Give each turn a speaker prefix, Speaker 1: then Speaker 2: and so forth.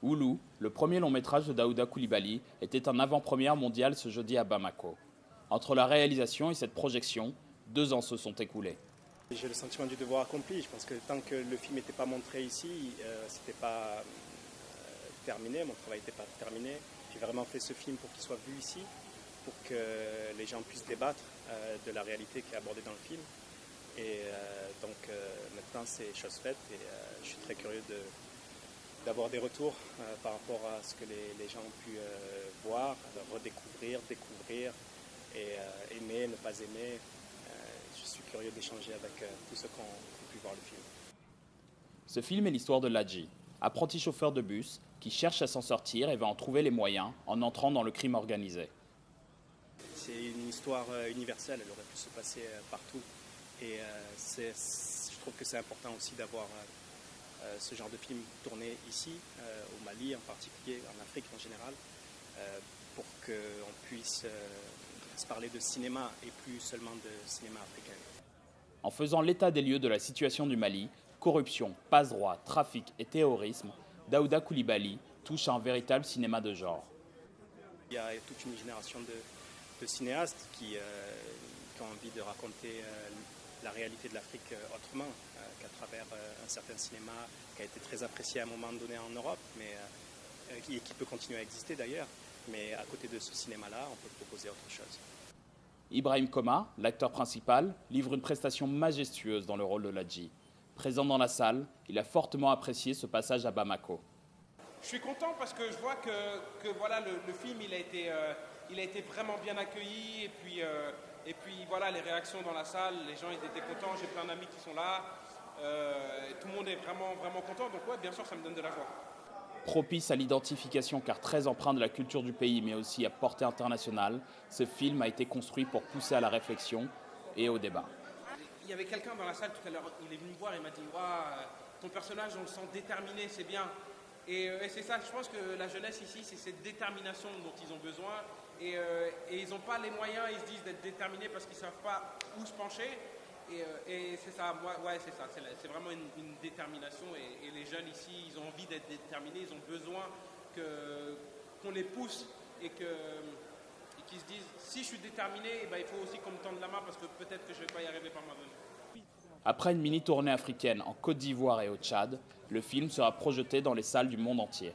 Speaker 1: Oulou, le premier long métrage de Daouda Coulibaly, était en avant-première mondiale ce jeudi à Bamako. Entre la réalisation et cette projection, 2 ans se sont écoulés.
Speaker 2: J'ai le sentiment du devoir accompli. Je pense que tant que le film n'était pas montré ici, c'était pas terminé, mon travail n'était pas terminé. J'ai vraiment fait ce film pour qu'il soit vu ici, pour que les gens puissent débattre de la réalité qui est abordée dans le film. Et donc maintenant c'est chose faite et je suis très curieux d'avoir des retours par rapport à ce que les gens ont pu voir, redécouvrir, découvrir et aimer, ne pas aimer. Je suis curieux d'échanger avec tous ceux qui ont pu voir le film.
Speaker 1: Ce film est l'histoire de Ladji, apprenti chauffeur de bus qui cherche à s'en sortir et va en trouver les moyens en entrant dans le crime organisé.
Speaker 2: C'est une histoire universelle, elle aurait pu se passer partout. Et je trouve que c'est important aussi d'avoir ce genre de film tourné ici, au Mali en particulier, en Afrique en général, pour qu'on puisse se parler de cinéma et plus seulement de cinéma africain.
Speaker 1: En faisant l'état des lieux de la situation du Mali, corruption, passe-droit, trafic et terrorisme, Daouda Coulibaly touche à un véritable cinéma de genre.
Speaker 2: Il y a toute une génération de cinéastes qui ont envie de raconter la réalité de l'Afrique autrement, qu'à travers un certain cinéma qui a été très apprécié à un moment donné en Europe, mais qui peut continuer à exister d'ailleurs. Mais à côté de ce cinéma-là, on peut proposer autre chose.
Speaker 1: Ibrahim Koma, l'acteur principal, livre une prestation majestueuse dans le rôle de Ladji. Présent dans la salle, il a fortement apprécié ce passage à Bamako.
Speaker 3: Je suis content parce que je vois que voilà, le film il a été vraiment bien accueilli et puis voilà, les réactions dans la salle, les gens ils étaient contents, j'ai plein d'amis qui sont là, tout le monde est vraiment, vraiment content, donc ouais, bien sûr ça me donne de la joie.
Speaker 1: Propice à l'identification car très empreint de la culture du pays mais aussi à portée internationale, ce film a été construit pour pousser à la réflexion et au débat.
Speaker 3: Il y avait quelqu'un dans la salle tout à l'heure, il est venu me voir et il m'a dit ton personnage on le sent déterminé, c'est bien. Et c'est ça, je pense que la jeunesse ici, c'est cette détermination dont ils ont besoin. Et ils n'ont pas les moyens, ils se disent d'être déterminés parce qu'ils ne savent pas où se pencher. Et c'est ça, ouais, c'est ça, c'est vraiment une détermination. Et les jeunes ici, ils ont envie d'être déterminés, ils ont besoin qu'on les pousse et qu'ils se disent, si je suis déterminé, il faut aussi qu'on me tende la main parce que peut-être que je ne vais pas y arriver par moi-même.
Speaker 1: Après une mini-tournée africaine en Côte d'Ivoire et au Tchad, le film sera projeté dans les salles du monde entier.